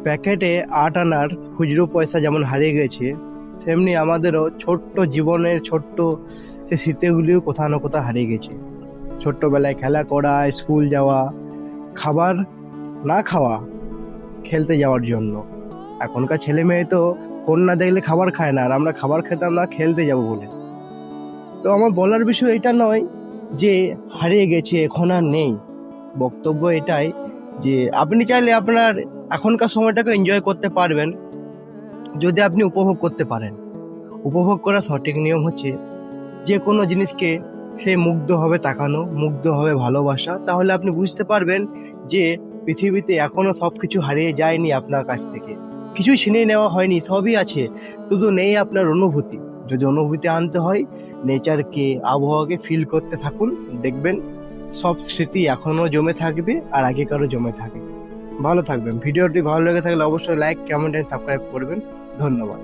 প্যাকেটে ৮ আনার খুচরো পয়সা যেমন হারিয়ে গেছে, তেমনি আমাদেরও ছোট্ট জীবনের ছোট্ট সে স্মৃতিগুলিও কোথাও না কোথাও হারিয়ে গেছে। ছোট্টবেলায় খেলা করা, স্কুল যাওয়া, খাবার না খাওয়া, খেলতে যাওয়ার জন্য। এখনকার ছেলে মেয়ে তো ফোন না দেখলে খাবার খায় না, আর আমরা খাবার খেতাম না খেলতে যাব বলে। তো আমার বলার বিষয় এটা নয় যে হারিয়ে গেছে এখন আর নেই, বক্তব্য এটাই যে আপনি চাইলে আপনার এখনকার সময়টাকে এনজয় করতে পারবেন যদি আপনি উপভোগ করতে পারেন। উপভোগ করার সঠিক নিয়ম হচ্ছে যে কোনো জিনিসকে সে মুগ্ধভাবে তাকানো, মুগ্ধভাবে ভালোবাসা, তাহলে আপনি বুঝতে পারবেন যে পৃথিবীতে এখনো সব কিছু হারিয়ে যায়নি আপনার কাছ থেকে, কিছুই ছিনিয়ে নেওয়া হয়নি, সবই আছে, শুধু নেই আপনার অনুভূতি। যদি অনুভূতি আনতে হয়, নেচারকে, আবহাওয়াকে ফিল করতে থাকুন, দেখবেন সব স্মৃতি এখনো জমে থাকবে আর আগেকারও জমে থাকবে। ভালো থাকবেন। ভিডিওটি ভালো লেগে থাকলে অবশ্যই লাইক, কমেন্ট এন্ড সাবস্ক্রাইব করবেন। ধন্যবাদ।